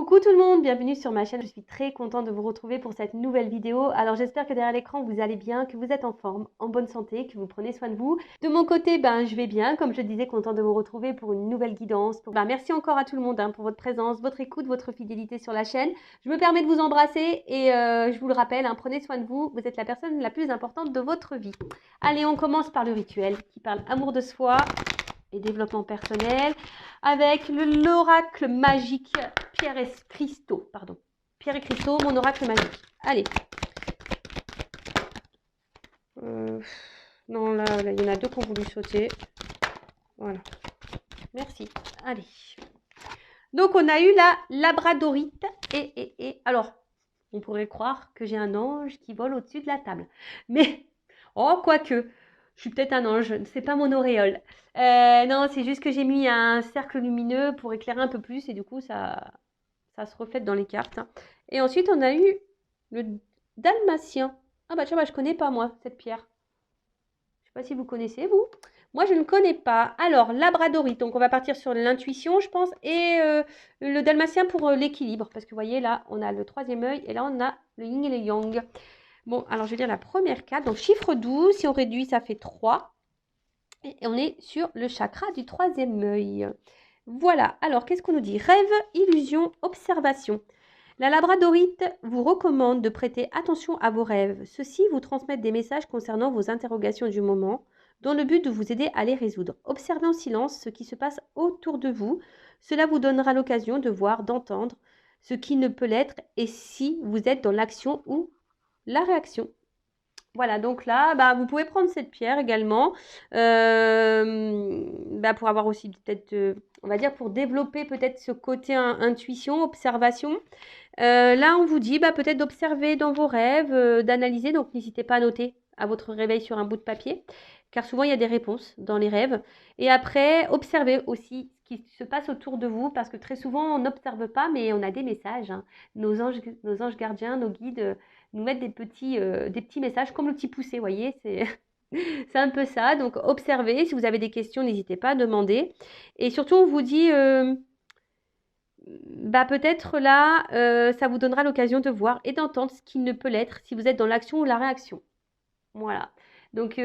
Coucou tout le monde, bienvenue sur ma chaîne. Je suis très contente de vous retrouver pour cette nouvelle vidéo. Alors j'espère que derrière l'écran vous allez bien, que vous êtes en forme, en bonne santé, que vous prenez soin de vous. De mon côté, je vais bien, comme je disais, contente de vous retrouver pour une nouvelle guidance. Merci encore à tout le monde pour votre présence, votre écoute, votre fidélité sur la chaîne. Je me permets de vous embrasser et je vous le rappelle, prenez soin de vous. Vous êtes la personne la plus importante de votre vie. Allez, on commence par le rituel qui parle amour de soi et développement personnel avec l'oracle magique Pierre et Cristaux, Pierre et Cristaux, mon oracle magique. Allez. Non, là, il y en a deux qui ont voulu sauter. Voilà. Merci. Allez. Donc, on a eu la labradorite. Alors, on pourrait croire que j'ai un ange qui vole au-dessus de la table. Mais, quoique, je suis peut-être un ange, c'est pas mon auréole. Non, c'est juste que j'ai mis un cercle lumineux pour éclairer un peu plus et du coup, ça se reflète dans les cartes. Et ensuite, on a eu le dalmatien. Ah bah tiens, je connais pas moi, cette pierre. Je sais pas si vous connaissez, vous. Moi, je ne connais pas. Alors, labradorite, donc on va partir sur l'intuition, je pense, et le dalmatien pour l'équilibre. Parce que vous voyez, là, on a le troisième œil et là, on a le yin et le yang. Bon, alors je vais lire la première carte. Donc, chiffre 12, si on réduit, ça fait 3. Et on est sur le chakra du troisième œil. Voilà, alors qu'est-ce qu'on nous dit? Rêve, illusion, observation. La labradorite vous recommande de prêter attention à vos rêves. Ceux-ci vous transmettent des messages concernant vos interrogations du moment, dans le but de vous aider à les résoudre. Observez en silence ce qui se passe autour de vous. Cela vous donnera l'occasion de voir, d'entendre ce qui ne peut l'être et si vous êtes dans l'action ou la réaction. Voilà, donc là, vous pouvez prendre cette pierre également pour avoir aussi peut-être, on va dire, pour développer peut-être ce côté intuition, observation. Là, on vous dit peut-être d'observer dans vos rêves, d'analyser, donc n'hésitez pas à noter à votre réveil sur un bout de papier, car souvent il y a des réponses dans les rêves. Et après, observez aussi ce qui se passe autour de vous, parce que très souvent on n'observe pas, mais on a des messages. Nos anges gardiens, nos guides nous mettent des petits messages, comme le petit poussé, vous voyez, c'est c'est un peu ça. Donc observez, si vous avez des questions, n'hésitez pas à demander. Et surtout, on vous dit peut-être là, ça vous donnera l'occasion de voir et d'entendre ce qui ne peut l'être si vous êtes dans l'action ou la réaction. Voilà. Donc,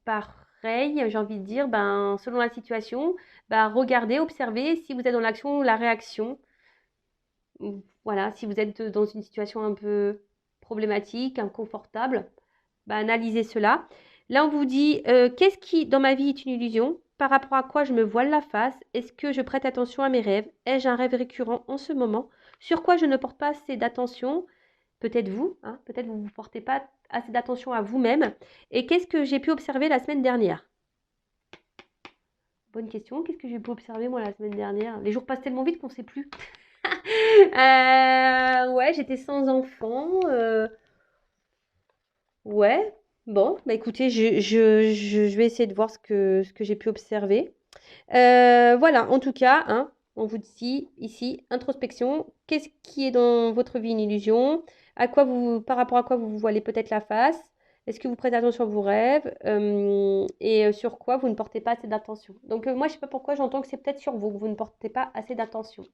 pareil, j'ai envie de dire, selon la situation, regardez, observez si vous êtes dans l'action ou la réaction. Voilà, si vous êtes dans une situation un peu problématique, inconfortable, analysez cela. Là, on vous dit, qu'est-ce qui, dans ma vie, est une illusion? Par rapport à quoi je me voile la face? Est-ce que je prête attention à mes rêves? Ai-je un rêve récurrent en ce moment? Sur quoi je ne porte pas assez d'attention? Peut-être vous, peut-être vous ne portez pas assez d'attention à vous-même. Et qu'est-ce que j'ai pu observer la semaine dernière? Bonne question. Qu'est-ce que j'ai pu observer moi la semaine dernière? Les jours passent tellement vite qu'on ne sait plus. Ouais, j'étais sans enfant. Ouais, bon, écoutez, je vais essayer de voir ce que j'ai pu observer. Voilà, en tout cas, on vous dit ici, introspection, qu'est-ce qui est dans votre vie une illusion? Par rapport à quoi vous vous voilez peut-être la face? Est-ce que vous prêtez attention à vos rêves? Et sur quoi vous ne portez pas assez d'attention? Donc moi, je ne sais pas pourquoi j'entends que c'est peut-être sur vous que vous ne portez pas assez d'attention.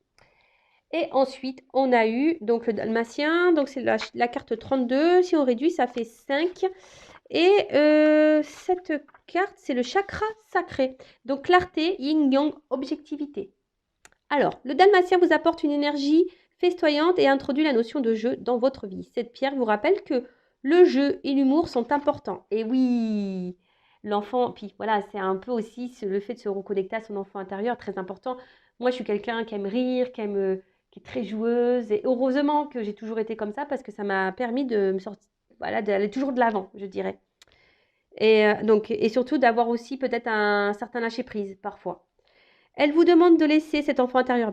Et ensuite, on a eu donc le dalmatien, donc c'est la carte 32. Si on réduit, ça fait 5. Et cette carte, c'est le chakra sacré. Donc clarté, yin-yang, objectivité. Alors, le dalmatien vous apporte une énergie festoyante et introduit la notion de jeu dans votre vie. Cette pierre vous rappelle que le jeu et l'humour sont importants. Et oui, l'enfant, puis voilà, c'est un peu aussi le fait de se reconnecter à son enfant intérieur, très important. Moi, je suis quelqu'un qui aime rire, qui est très joueuse. Et heureusement que j'ai toujours été comme ça parce que ça m'a permis de me sortir, voilà, d'aller toujours de l'avant, je dirais. Et surtout d'avoir aussi peut-être un certain lâcher-prise parfois. Elle vous demande de laisser cet enfant intérieur,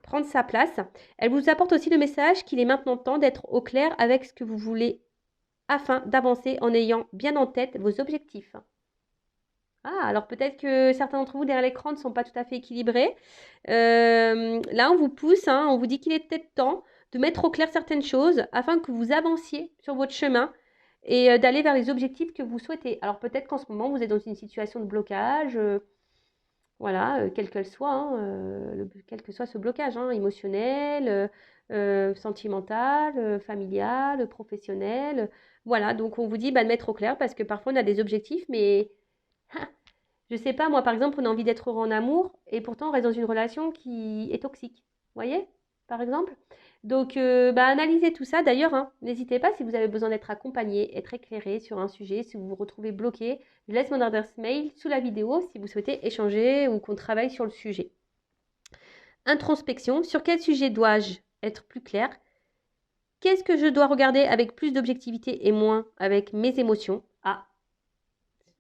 prendre sa place. Elle vous apporte aussi le message qu'il est maintenant temps d'être au clair avec ce que vous voulez afin d'avancer en ayant bien en tête vos objectifs. Ah, alors peut-être que certains d'entre vous derrière l'écran ne sont pas tout à fait équilibrés. Là, on vous pousse, on vous dit qu'il est peut-être temps de mettre au clair certaines choses afin que vous avanciez sur votre chemin et d'aller vers les objectifs que vous souhaitez. Alors peut-être qu'en ce moment, vous êtes dans une situation de blocage. Voilà, quel qu'elle soit, hein, quel que soit ce blocage, hein, émotionnel, sentimental, familial, professionnel. Voilà, donc on vous dit bah, de mettre au clair parce que parfois on a des objectifs, mais je sais pas, moi par exemple, on a envie d'être heureux en amour et pourtant on reste dans une relation qui est toxique. Vous voyez, par exemple? Donc, bah, analysez tout ça. D'ailleurs, hein, n'hésitez pas si vous avez besoin d'être accompagné, être éclairé sur un sujet, si vous vous retrouvez bloqué, je laisse mon adresse mail sous la vidéo si vous souhaitez échanger ou qu'on travaille sur le sujet. Introspection, sur quel sujet dois-je être plus clair? Qu'est-ce que je dois regarder avec plus d'objectivité et moins avec mes émotions? Ah,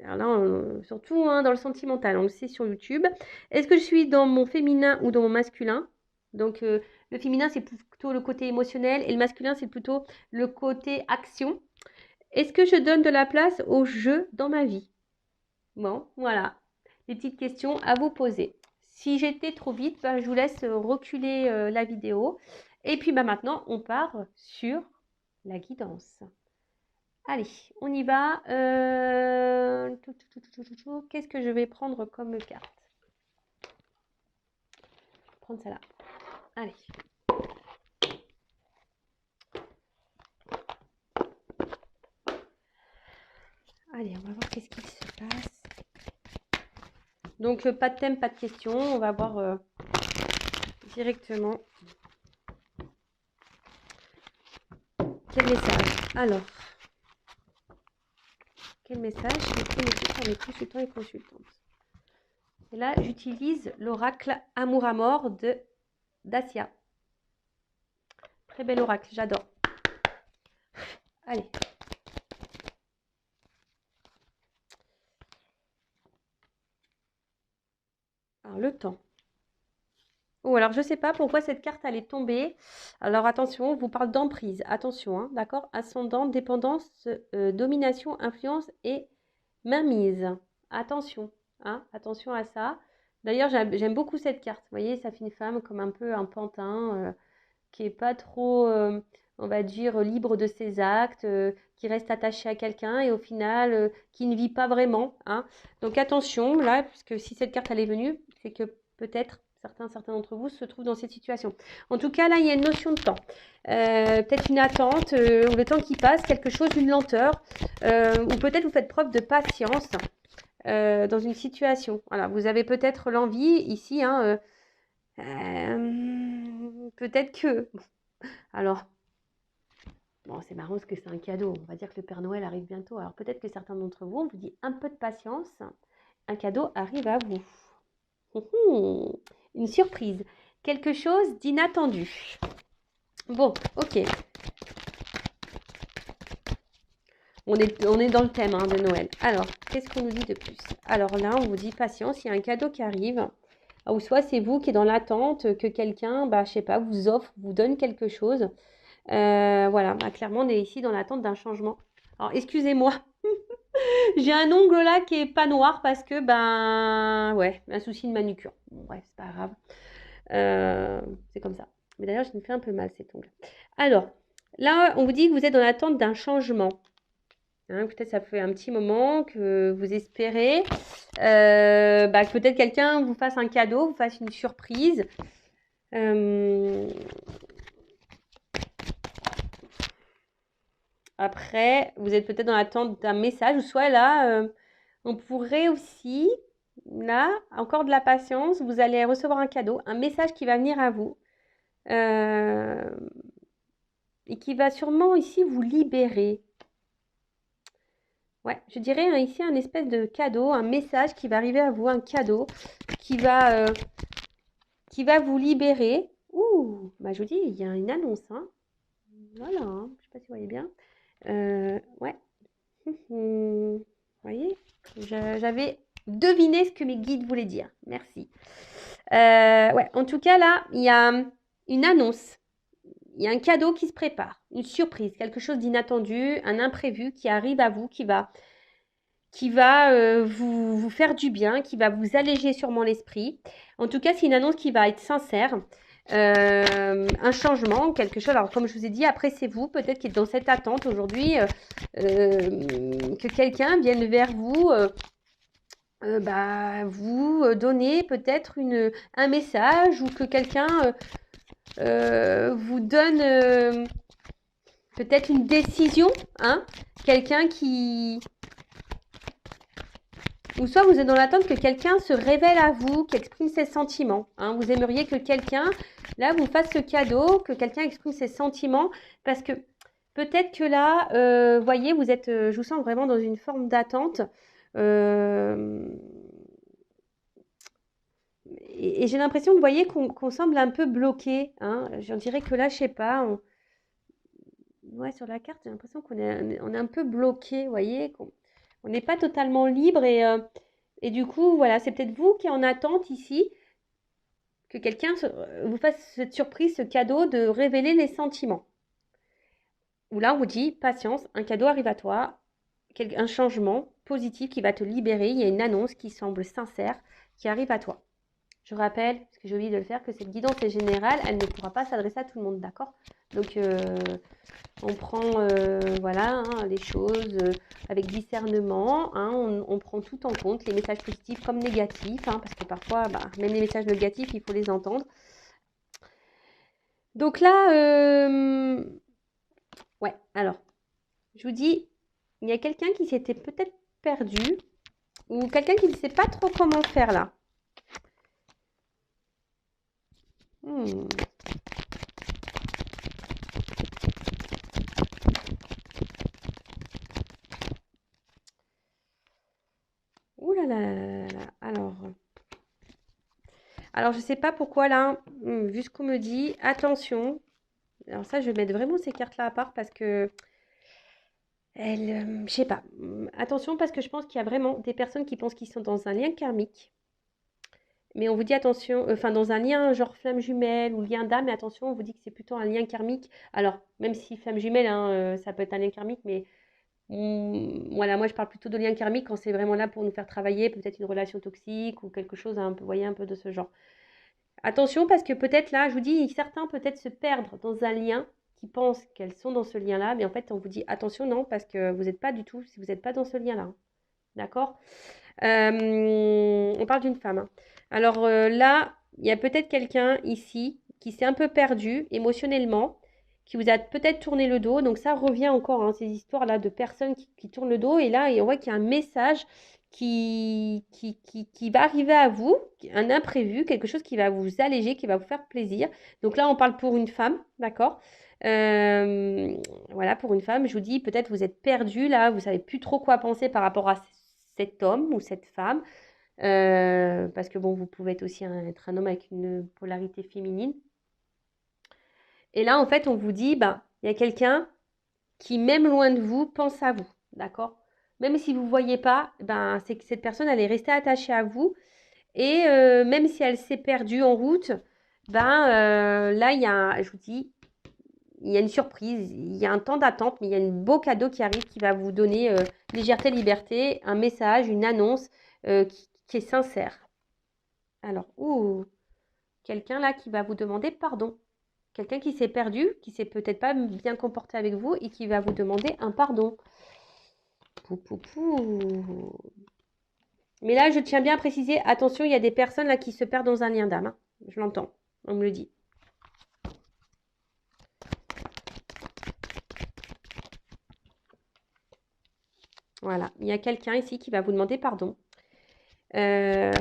alors là, surtout hein, dans le sentimental, on le sait sur YouTube. Est-ce que je suis dans mon féminin ou dans mon masculin? Donc, le féminin, c'est plutôt le côté émotionnel et le masculin, c'est plutôt le côté action. Est-ce que je donne de la place au jeu dans ma vie? Bon, voilà. Les petites questions à vous poser. Si j'étais trop vite, bah, je vous laisse reculer la vidéo. Et puis bah, maintenant, on part sur la guidance. Allez, on y va. Qu'est-ce que je vais prendre comme carte? Prendre celle-là. Allez. Allez, on va voir qu'est-ce qui se passe. Donc, pas de thème, pas de question. On va voir directement. Quel message? Alors, quel message pour mes consultants et consultantes? Et là, j'utilise l'oracle Amour à mort de Dacia. Très bel oracle, j'adore. Allez. Alors, le temps. Oh, alors je ne sais pas pourquoi cette carte elle est tombée. Alors attention, on vous parle d'emprise. Attention, hein, d'accord? Ascendant, dépendance, domination, influence et mainmise. Attention, hein, attention à ça. D'ailleurs, j'aime beaucoup cette carte. Vous voyez, ça fait une femme comme un peu un pantin qui n'est pas trop, on va dire, libre de ses actes, qui reste attaché à quelqu'un et au final, qui ne vit pas vraiment. Hein. Donc attention, là, puisque si cette carte elle est venue, c'est que peut-être certains d'entre vous se trouvent dans cette situation. En tout cas, là, il y a une notion de temps. Peut-être une attente, ou le temps qui passe, quelque chose, une lenteur, ou peut-être vous faites preuve de patience dans une situation. Voilà, vous avez peut-être l'envie ici, hein, peut-être que... Alors, bon, c'est marrant parce que c'est un cadeau. On va dire que le Père Noël arrive bientôt. Alors peut-être que certains d'entre vous, on vous dit un peu de patience. Un cadeau arrive à vous. Une surprise. Quelque chose d'inattendu. Bon, ok. On est dans le thème hein, de Noël. Alors, qu'est-ce qu'on nous dit de plus? Alors là, on vous dit patience, il y a un cadeau qui arrive. Ou soit c'est vous qui est dans l'attente que quelqu'un, bah, je sais pas, vous offre, vous donne quelque chose. Voilà, bah, clairement, on est ici dans l'attente d'un changement. Alors, excusez-moi. J'ai un ongle là qui est pas noir parce que, ben, ouais, un souci de manucure. Bon, bref, c'est pas grave. C'est comme ça. Mais d'ailleurs, je me fais un peu mal cet ongle. Alors, là, on vous dit que vous êtes dans l'attente d'un changement. Hein, peut-être ça fait un petit moment que vous espérez que peut-être quelqu'un vous fasse un cadeau, vous fasse une surprise. Après, vous êtes peut-être dans l'attente d'un message, ou soit là, on pourrait aussi, là, encore de la patience, vous allez recevoir un cadeau, un message qui va venir à vous, et qui va sûrement ici vous libérer. Ouais, je dirais ici un espèce de cadeau, un message qui va arriver à vous, un cadeau qui va vous libérer. Ouh, bah je vous dis, il y a une annonce, hein. Voilà, hein. Je ne sais pas si vous voyez bien. Ouais. Vous voyez, j'avais deviné ce que mes guides voulaient dire. Merci. Ouais, en tout cas, là, il y a une annonce. Il y a un cadeau qui se prépare, une surprise, quelque chose d'inattendu, un imprévu qui arrive à vous, qui va vous faire du bien, qui va vous alléger sûrement l'esprit. En tout cas, c'est une annonce qui va être sincère. Un changement, quelque chose. Alors, comme je vous ai dit, après, c'est vous, peut-être qui êtes dans cette attente aujourd'hui, que quelqu'un vienne vers vous vous donnez peut-être un message ou que quelqu'un vous donne peut-être une décision, hein, quelqu'un qui... Ou soit vous êtes dans l'attente que quelqu'un se révèle à vous, qu'exprime ses sentiments. Hein. Vous aimeriez que quelqu'un, là, vous fasse ce cadeau, que quelqu'un exprime ses sentiments, parce que peut-être que là, voyez, vous êtes, je vous sens vraiment dans une forme d'attente. Euh, et j'ai l'impression, vous voyez, qu'on semble un peu bloqué. Hein. J'en dirais que là, je sais pas, ouais, sur la carte, j'ai l'impression on est un peu bloqué, vous voyez, qu'on on n'est pas totalement libre et du coup, voilà, c'est peut-être vous qui êtes en attente ici que quelqu'un vous fasse cette surprise, ce cadeau de révéler les sentiments. Ou là, on vous dit, patience, un cadeau arrive à toi, un changement positif qui va te libérer, il y a une annonce qui semble sincère qui arrive à toi. Je rappelle, parce que j'ai oublié de le faire, que cette guidance est générale, elle ne pourra pas s'adresser à tout le monde, d'accord? Donc, on prend voilà, hein, les choses avec discernement, hein, on prend tout en compte, les messages positifs comme négatifs, hein, parce que parfois, même les messages négatifs, il faut les entendre. Donc là, ouais, alors, je vous dis, il y a quelqu'un qui s'était peut-être perdu, ou quelqu'un qui ne sait pas trop comment faire là. Hmm. Ouh là là là là là. Alors je sais pas pourquoi là, vu ce qu'on me dit, attention. Alors ça, je vais mettre vraiment ces cartes-là à part parce que je sais pas. Attention parce que je pense qu'il y a vraiment des personnes qui pensent qu'ils sont dans un lien karmique. Mais on vous dit attention, enfin dans un lien genre flamme jumelle ou lien d'âme, mais attention, on vous dit que c'est plutôt un lien karmique. Alors, même si flamme jumelle, hein, ça peut être un lien karmique, mais voilà, moi je parle plutôt de lien karmique quand c'est vraiment là pour nous faire travailler, peut-être une relation toxique ou quelque chose un peu, vous voyez, un peu de ce genre. Attention parce que peut-être là, je vous dis, certains peut-être se perdre dans un lien qui pensent qu'elles sont dans ce lien-là, mais en fait on vous dit attention non parce que vous n'êtes pas du tout, si vous n'êtes pas dans ce lien-là, hein. D'accord. On parle d'une femme, hein. Alors là, il y a peut-être quelqu'un ici qui s'est un peu perdu émotionnellement, qui vous a peut-être tourné le dos. Donc ça revient encore, hein, ces histoires-là de personnes qui tournent le dos. Et là, on voit qu'il y a un message qui va arriver à vous, un imprévu, quelque chose qui va vous alléger, qui va vous faire plaisir. Donc là, on parle pour une femme, d'accord. Euh, voilà, pour une femme, je vous dis, peut-être vous êtes perdu là, vous savez plus trop quoi penser par rapport à cet homme ou cette femme. Parce que bon, vous pouvez être aussi être un homme avec une polarité féminine. Et là, en fait, on vous dit, il y a quelqu'un qui, même loin de vous, pense à vous. D'accord. Même si vous ne voyez pas, c'est que cette personne, elle est restée attachée à vous. Et même si elle s'est perdue en route, là, je vous dis, il y a une surprise, il y a un temps d'attente, mais il y a un beau cadeau qui arrive qui va vous donner légèreté, liberté, un message, une annonce qui est sincère. Alors, quelqu'un là qui va vous demander pardon. Quelqu'un qui s'est perdu, qui s'est peut-être pas bien comporté avec vous et qui va vous demander un pardon. Pou, pou, pou. Mais là, je tiens bien à préciser, attention, il y a des personnes là qui se perdent dans un lien d'âme, hein. Je l'entends, on me le dit. Voilà, il y a quelqu'un ici qui va vous demander pardon. Euh,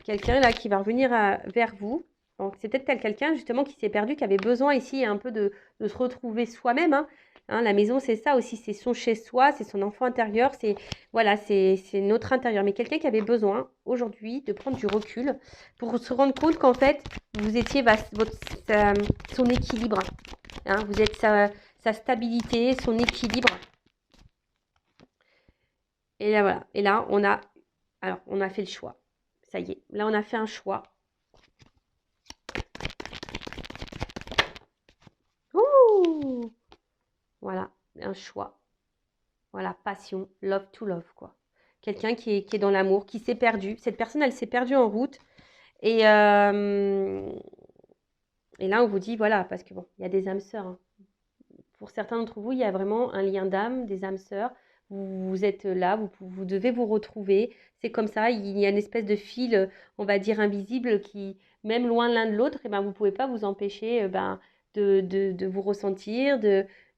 Quelqu'un là qui va revenir vers vous. Donc c'est peut-être quelqu'un justement qui s'est perdu, qui avait besoin ici un peu de se retrouver soi-même, hein. Hein, la maison c'est ça aussi, c'est son chez-soi, c'est son enfant intérieur, c'est voilà, c'est notre intérieur. Mais quelqu'un qui avait besoin aujourd'hui de prendre du recul pour se rendre compte qu'en fait vous étiez son équilibre, hein, vous êtes sa stabilité, son équilibre. Et là voilà, et là on a fait le choix. Ça y est, là on a fait un choix. Ouh, voilà, un choix. Voilà, passion, love to love, quoi. Quelqu'un qui est dans l'amour, qui s'est perdu. Cette personne, elle s'est perdue en route. Et, euh, et là, on vous dit, voilà, parce que bon, il y a des âmes sœurs, hein. Pour certains d'entre vous, il y a vraiment un lien d'âme, des âmes sœurs. vous êtes là, vous devez vous retrouver. C'est comme ça, il y a une espèce de fil, on va dire invisible, qui, même loin l'un de l'autre, eh ben, vous ne pouvez pas vous empêcher ben, de vous ressentir,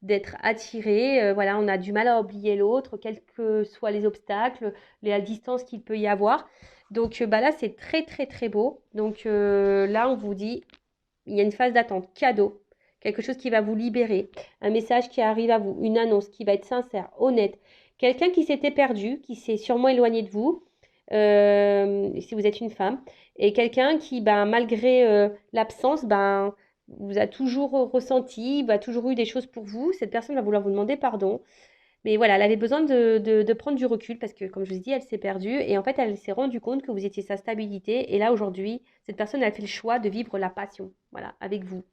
d'être attiré. Voilà, on a du mal à oublier l'autre, quels que soient les obstacles, la distance qu'il peut y avoir. Donc bah là, c'est très très très beau. Donc là, on vous dit, il y a une phase d'attente, cadeau, quelque chose qui va vous libérer, un message qui arrive à vous, une annonce qui va être sincère, honnête, quelqu'un qui s'était perdu, qui s'est sûrement éloigné de vous, si vous êtes une femme, et quelqu'un qui, ben, malgré l'absence, ben, vous a toujours ressenti, va toujours eu des choses pour vous. Cette personne va vouloir vous demander pardon. Mais voilà, elle avait besoin de prendre du recul parce que, comme je vous ai dit, elle s'est perdue et en fait, elle s'est rendue compte que vous étiez sa stabilité. Et là, aujourd'hui, cette personne, elle fait le choix de vivre la passion, voilà, avec vous.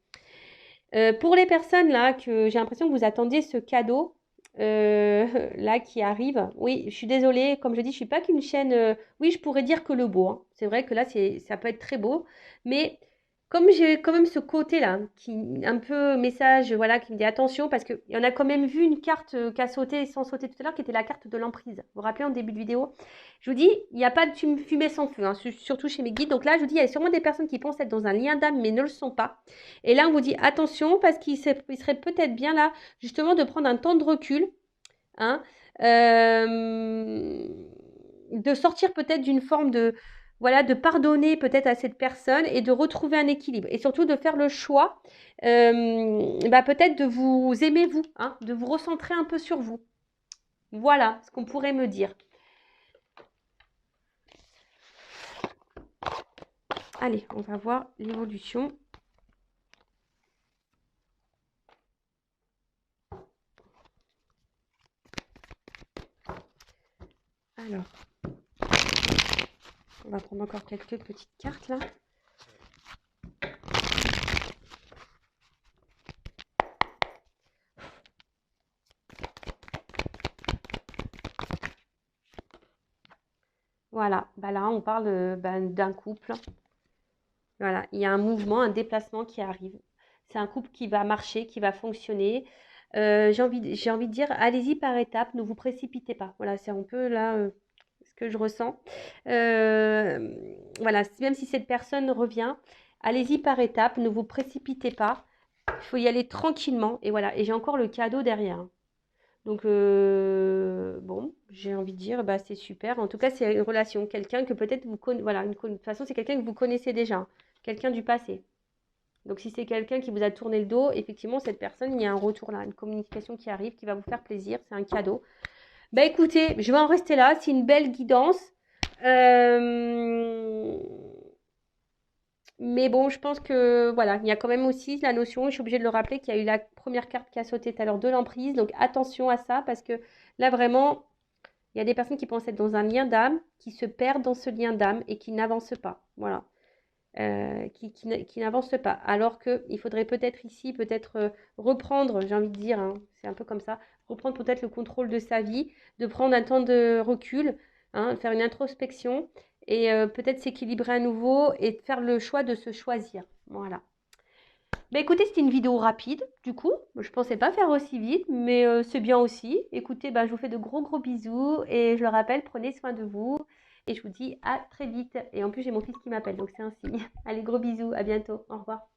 Pour les personnes là, que j'ai l'impression que vous attendiez ce cadeau là qui arrive, oui, je suis désolée, comme je dis, je suis pas qu'une chaîne. Oui, je pourrais dire que le beau, hein. C'est vrai que là, ça peut être très beau, mais comme j'ai quand même ce côté-là, qui un peu message, voilà, qui me dit attention, parce qu'il y en a quand même vu une carte qui a sauté sans sauter tout à l'heure, qui était la carte de l'emprise. Vous vous rappelez en début de vidéo? Je vous dis, il n'y a pas de fumée sans feu, hein, surtout chez mes guides. Donc là, je vous dis, il y a sûrement des personnes qui pensent être dans un lien d'âme, mais ne le sont pas. Et là, on vous dit attention, parce il serait peut-être bien là, justement, de prendre un temps de recul, hein, euh, de sortir peut-être d'une forme de, voilà, de pardonner peut-être à cette personne et de retrouver un équilibre. Et surtout de faire le choix, bah, peut-être de vous aimer vous, hein, de vous recentrer un peu sur vous. Voilà ce qu'on pourrait me dire. Allez, on va voir l'évolution. Alors, on va prendre encore quelques petites cartes là. Voilà, bah là on parle d'un couple. Voilà, il y a un mouvement, un déplacement qui arrive. C'est un couple qui va marcher, qui va fonctionner. J'ai envie de dire, allez-y par étapes, ne vous précipitez pas. Voilà, c'est un peu là ce que je ressens. Euh, voilà, même si cette personne revient, allez-y par étapes, ne vous précipitez pas. Il faut y aller tranquillement. Et voilà, et j'ai encore le cadeau derrière. Donc, bon, j'ai envie de dire, bah, c'est super. En tout cas, c'est une relation, quelqu'un que peut-être vous connaissez. Voilà, de toute façon, c'est quelqu'un que vous connaissez déjà, quelqu'un du passé. Donc, si c'est quelqu'un qui vous a tourné le dos, effectivement, cette personne, il y a un retour là, une communication qui arrive, qui va vous faire plaisir. C'est un cadeau. Bah, écoutez, je vais en rester là. C'est une belle guidance. Euh, Mais bon, je pense que voilà, il y a quand même aussi la notion, je suis obligée de le rappeler, qu'il y a eu la première carte qui a sauté tout à l'heure de l'emprise. Donc attention à ça, parce que là vraiment, il y a des personnes qui pensent être dans un lien d'âme, qui se perdent dans ce lien d'âme et qui n'avancent pas. Voilà. Qui n'avancent pas. Alors qu'il faudrait peut-être ici, peut-être reprendre, j'ai envie de dire, hein, c'est un peu comme ça, reprendre peut-être le contrôle de sa vie, de prendre un temps de recul, hein, faire une introspection et peut-être s'équilibrer à nouveau et faire le choix de se choisir. Voilà. Bah écoutez, c'était une vidéo rapide, du coup, je pensais pas faire aussi vite, mais c'est bien aussi. Écoutez, bah, je vous fais de gros gros bisous et je le rappelle, prenez soin de vous et je vous dis à très vite. Et en plus, j'ai mon fils qui m'appelle, donc c'est un signe. Allez, gros bisous, à bientôt, au revoir.